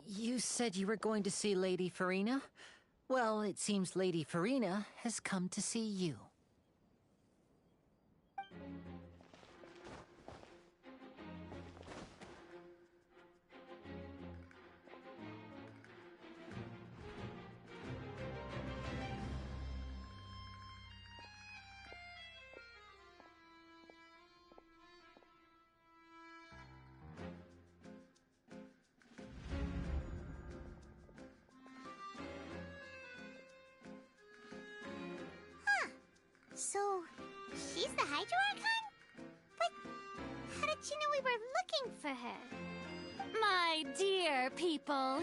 You said you were going to see Lady Farina? Well, it seems Lady Farina has come to see you. So, she's the Hydro Archon? But how did she know we were looking for her? My dear people,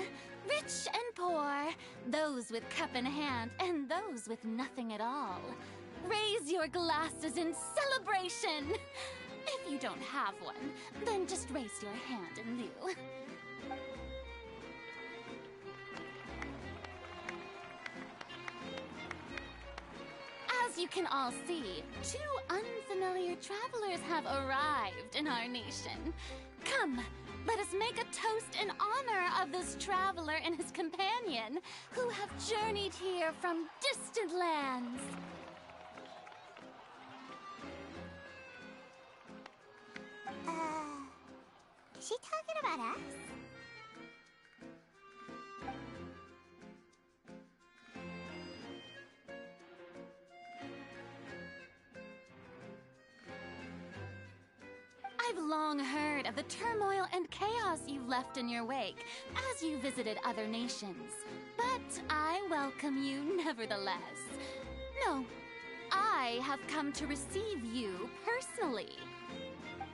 rich and poor, those with cup in hand and those with nothing at all, raise your glasses in celebration! If you don't have one, then just raise your hand in lieu. As you can all see, two unfamiliar travelers have arrived in our nation. Come, let us make a toast in honor of this traveler and his companion, who have journeyed here from distant lands. Is she talking about us? I've long heard of the turmoil and chaos you've left in your wake as you visited other nations. But I welcome you nevertheless. No, I have come to receive you personally.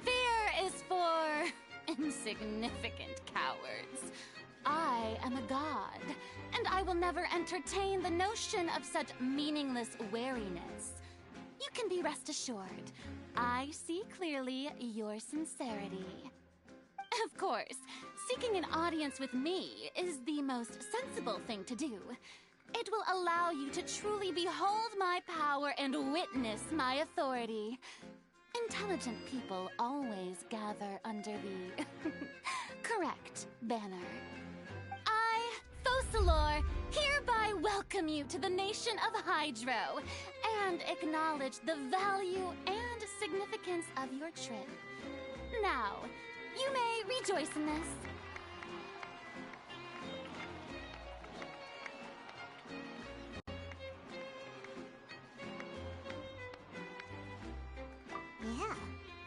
Fear is for insignificant cowards. I am a god, and I will never entertain the notion of such meaningless wariness. You can be rest assured, I see clearly your sincerity. Of course, seeking an audience with me is the most sensible thing to do. It will allow you to truly behold my power and witness my authority. Intelligent people always gather under the correct banner. I, Focalor, hereby welcome you to the nation of Hydro and acknowledge the value and significance of your trip. Now, you may rejoice in this. Yeah,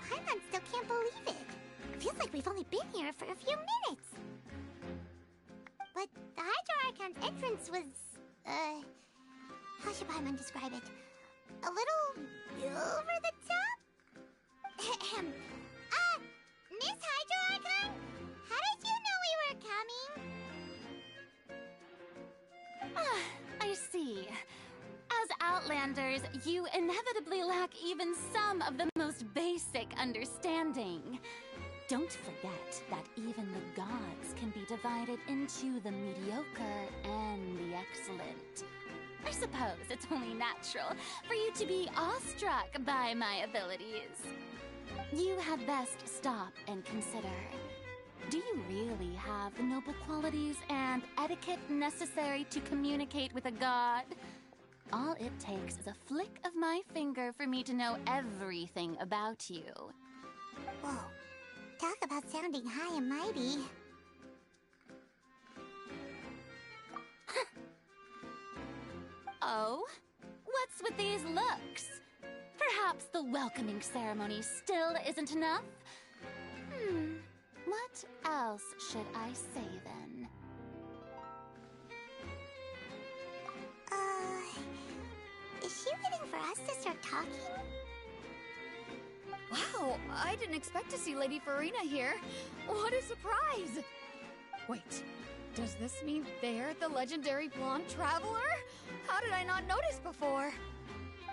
Paimon still can't believe it. Feels like we've only been here for a few minutes. But the Hydro Archon's entrance was, how should Paimon describe it? A little over the top? Ahem. Miss Hydro Archon? How did you know we were coming? I see. As Outlanders, you inevitably lack even some of the most basic understanding. Don't forget that even the gods can be divided into the mediocre and the excellent. I suppose it's only natural for you to be awestruck by my abilities. You had best stop and consider. Do you really have the noble qualities and etiquette necessary to communicate with a god? All it takes is a flick of my finger for me to know everything about you. Whoa. Talk about sounding high and mighty. Oh? What's with these looks? Perhaps the welcoming ceremony still isn't enough? What else should I say then? Is she waiting for us to start talking? Wow, I didn't expect to see Lady Farina here. What a surprise! Wait, does this mean they're the legendary blonde traveler? How did I not notice before?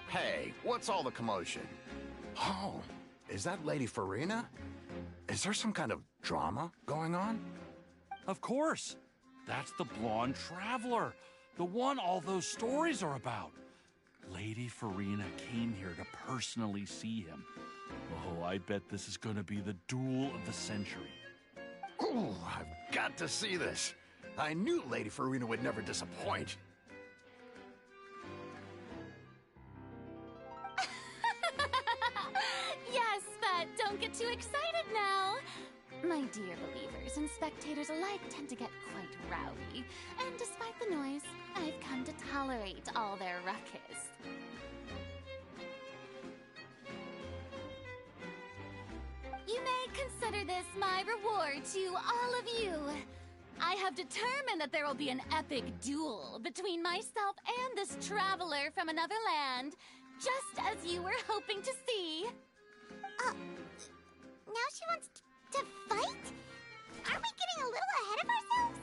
Hey, what's all the commotion? Oh, is that Lady Farina? Is there some kind of drama going on? Of course. That's the blonde traveler. The one all those stories are about. Lady Farina came here to personally see him. Oh, I bet this is gonna be the duel of the century. Ooh, I've got to see this. I knew Lady Farina would never disappoint. Yes, but don't get too excited now. My dear believers and spectators alike tend to get quite rowdy, and despite the noise, I've come to tolerate all their ruckus. You may consider this my reward to all of you. I have determined that there will be an epic duel between myself and this traveler from another land, just as you were hoping to see. Now she wants to fight? Aren't we getting a little ahead of ourselves?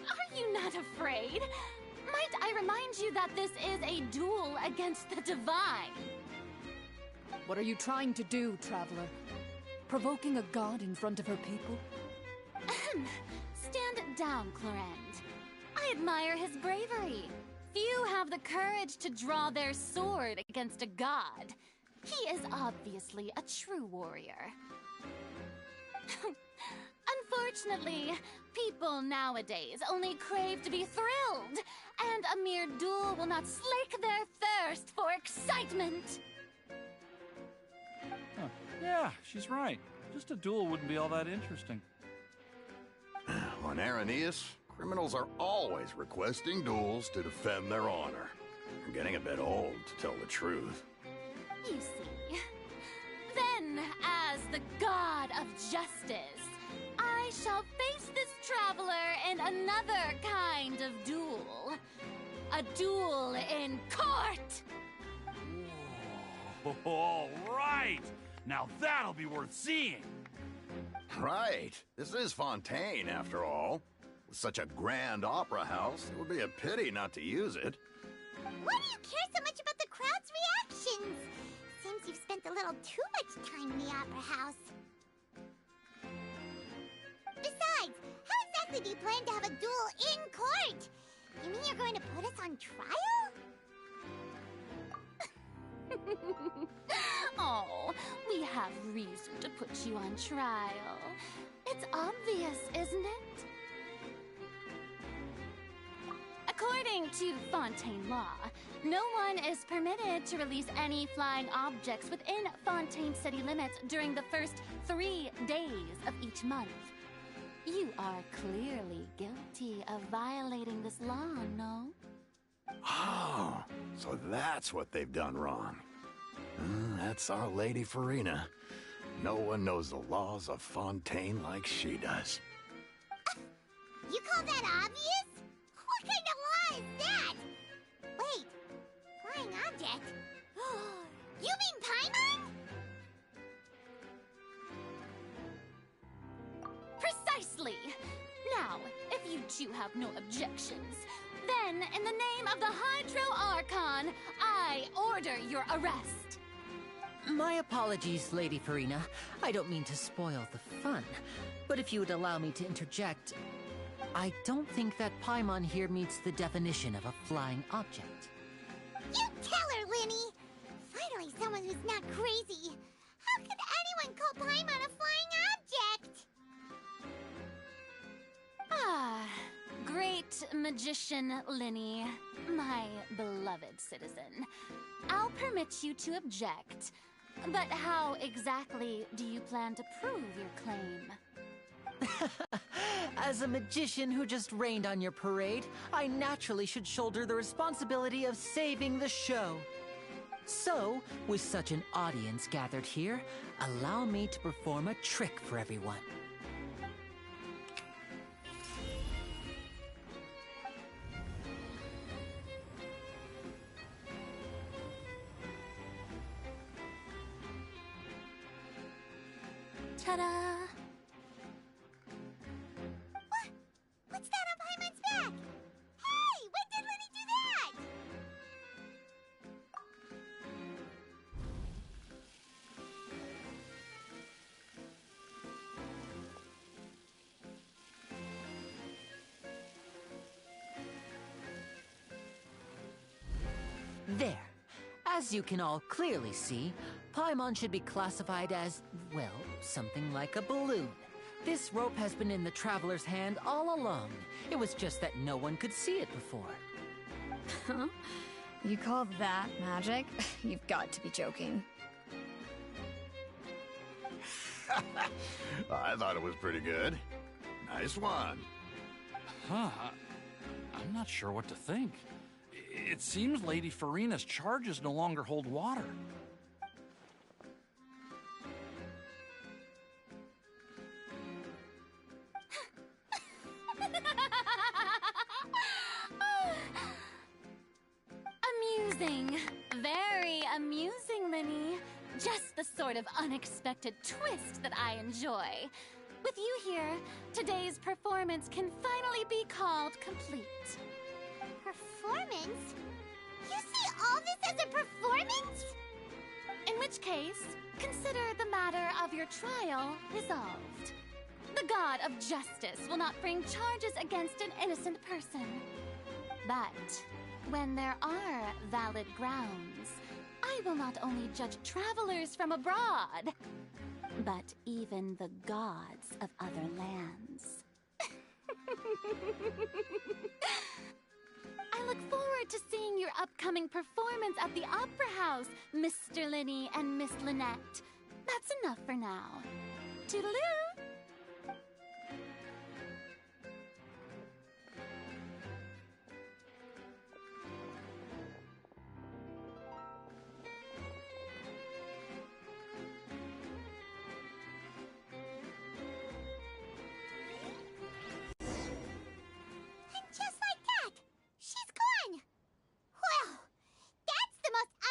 Are you not afraid? Might I remind you that this is a duel against the divine? What are you trying to do, traveler? Provoking a god in front of her people? Stand down, Clorend. I admire his bravery. Few have the courage to draw their sword against a god. He is obviously a true warrior. Unfortunately, people nowadays only crave to be thrilled, and a mere duel will not slake their thirst for excitement. Huh. Yeah, she's right. Just a duel wouldn't be all that interesting. On Araneus, criminals are always requesting duels to defend their honor. I'm getting a bit old, to tell the truth. You see. Then, as the god of justice, I shall face this traveler in another kind of duel. A duel in court! Whoa, all right! Now that'll be worth seeing! Right. This is Fontaine, after all. With such a grand opera house, it would be a pity not to use it. Why do you care so much about the crowd's reactions? Seems you've spent a little too much time in the opera house. Besides, how exactly do you plan to have a duel in court? You mean you're going to put us on trial? Oh, we have reason to put you on trial. It's obvious, isn't it? According to Fontaine law, no one is permitted to release any flying objects within Fontaine city limits during the first 3 days of each month. You are clearly guilty of violating this law, no? Oh, so that's what they've done wrong. That's our Lady Farina. No one knows the laws of Fontaine like she does. You call that obvious? What kind of law is that? Wait, flying object? You mean Paimon? Precisely! Now, if you two have no objections, then in the name of the Hydro Archon, I order your arrest. My apologies, Lady Farina. I don't mean to spoil the fun. But if you would allow me to interject, I don't think that Paimon here meets the definition of a flying object. You tell her, Linny! Finally someone who's not crazy. How could anyone call Paimon a flying object? Ah, great magician Linny, my beloved citizen. I'll permit you to object. But how exactly do you plan to prove your claim? As a magician who just rained on your parade, I naturally should shoulder the responsibility of saving the show. So, with such an audience gathered here, allow me to perform a trick for everyone. Ta-da! What's that on Paimon's back? Hey, when did Linny do that? As you can all clearly see, Paimon should be classified as, well, something like a balloon. This rope has been in the Traveler's hand all along. It was just that no one could see it before. Huh? You call that magic? You've got to be joking. I thought it was pretty good. Nice one. Huh. I'm not sure what to think. It seems Lady Farina's charges no longer hold water. Amusing. Very amusing, Linny. Just the sort of unexpected twist that I enjoy. With you here, today's performance can finally be called complete. Performance? You see all this as a performance? In which case, consider the matter of your trial resolved. The god of justice will not bring charges against an innocent person. But when there are valid grounds, I will not only judge travelers from abroad, but even the gods of other lands. I look forward to seeing your upcoming performance at the Opera House, Mr. Linny and Miss Lynette. That's enough for now. Toodaloo!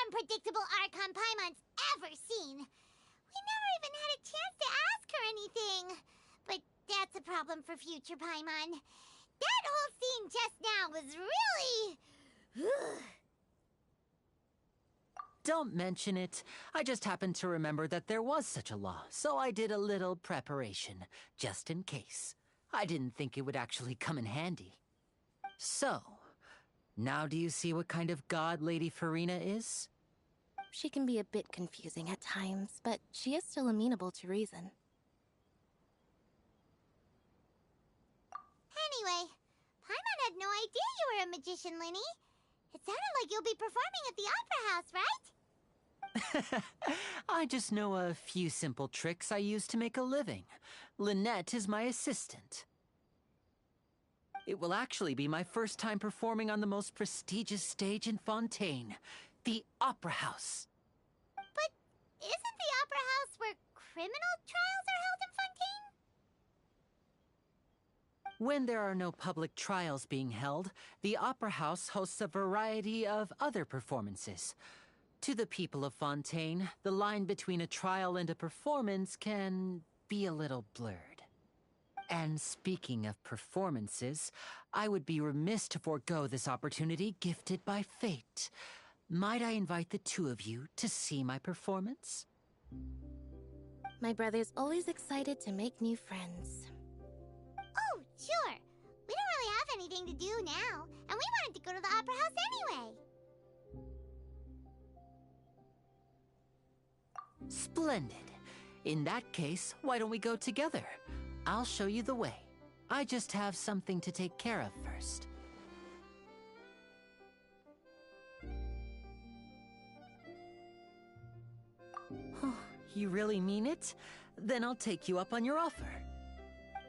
Unpredictable Archon Paimon's ever seen. We never even had a chance to ask her anything. But that's a problem for future Paimon. That whole scene just now was really... Don't mention it. I just happened to remember that there was such a law, so I did a little preparation, just in case. I didn't think it would actually come in handy. So, now do you see what kind of god Lady Farina is? She can be a bit confusing at times, but she is still amenable to reason. Anyway, Paimon had no idea you were a magician, Linny. It sounded like you'll be performing at the Opera House, right? I just know a few simple tricks I use to make a living. Lynette is my assistant. It will actually be my first time performing on the most prestigious stage in Fontaine, the Opera House. But isn't the Opera House where criminal trials are held in Fontaine? When there are no public trials being held, the Opera House hosts a variety of other performances. To the people of Fontaine, the line between a trial and a performance can be a little blurred. And speaking of performances, I would be remiss to forego this opportunity gifted by fate. Might I invite the two of you to see my performance? My brother's always excited to make new friends. Oh, sure. We don't really have anything to do now, and we wanted to go to the Opera House anyway. Splendid. In that case, why don't we go together? I'll show you the way. I just have something to take care of first. You really mean it? Then I'll take you up on your offer.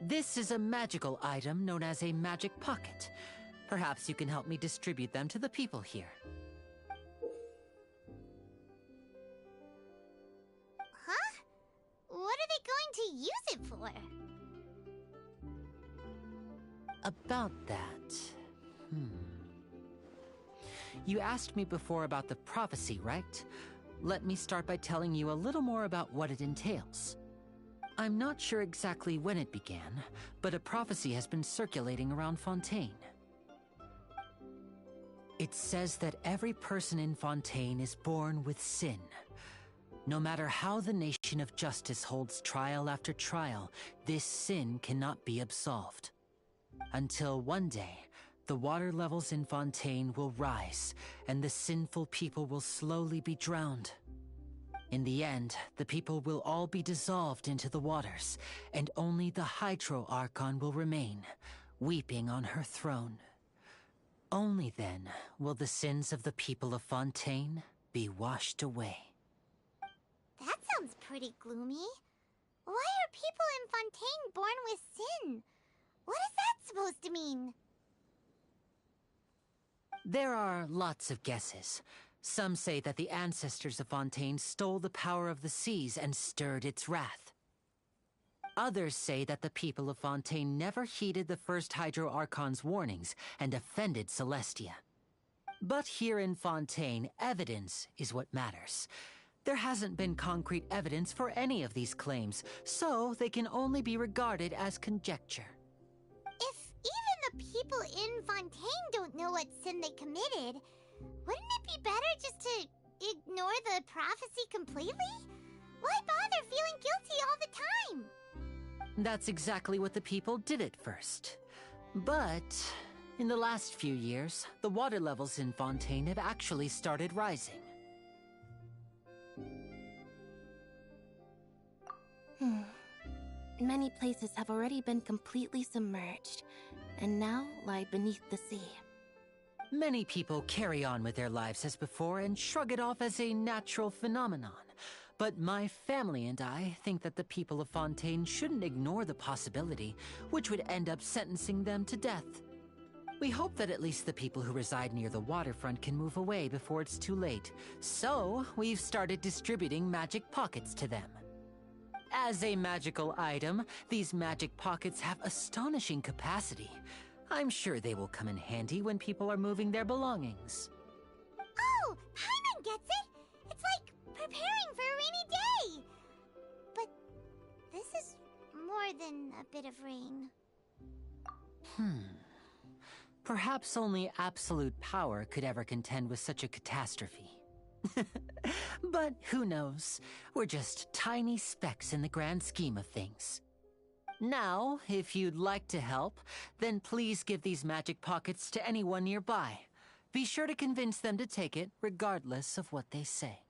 This is a magical item known as a magic pocket. Perhaps you can help me distribute them to the people here. Huh? What are they going to use it for? About that... You asked me before about the prophecy, right? Let me start by telling you a little more about what it entails. I'm not sure exactly when it began, but a prophecy has been circulating around Fontaine. It says that every person in Fontaine is born with sin. No matter how the nation of justice holds trial after trial, this sin cannot be absolved. Until one day, the water levels in Fontaine will rise, and the sinful people will slowly be drowned. In the end, the people will all be dissolved into the waters, and only the Hydro Archon will remain, weeping on her throne. Only then will the sins of the people of Fontaine be washed away. That sounds pretty gloomy. Why are people in Fontaine born with sin? What is that supposed to mean? There are lots of guesses. Some say that the ancestors of Fontaine stole the power of the seas and stirred its wrath. Others say that the people of Fontaine never heeded the first Hydro Archon's warnings and offended Celestia. But here in Fontaine, evidence is what matters. There hasn't been concrete evidence for any of these claims, so they can only be regarded as conjecture. If even the people in Fontaine don't know what sin they committed, wouldn't it be better just to ignore the prophecy completely? Why bother feeling guilty all the time? That's exactly what the people did at first. But in the last few years, the water levels in Fontaine have actually started rising. Many places have already been completely submerged, and now lie beneath the sea. Many people carry on with their lives as before and shrug it off as a natural phenomenon. But my family and I think that the people of Fontaine shouldn't ignore the possibility, which would end up sentencing them to death. We hope that at least the people who reside near the waterfront can move away before it's too late. So, we've started distributing magic pockets to them. As a magical item, these magic pockets have astonishing capacity. I'm sure they will come in handy when people are moving their belongings. Oh, Paimon gets it! It's like preparing for a rainy day! But this is more than a bit of rain. Perhaps only absolute power could ever contend with such a catastrophe. But who knows? We're just tiny specks in the grand scheme of things. Now, if you'd like to help, then please give these magic pockets to anyone nearby. Be sure to convince them to take it, regardless of what they say.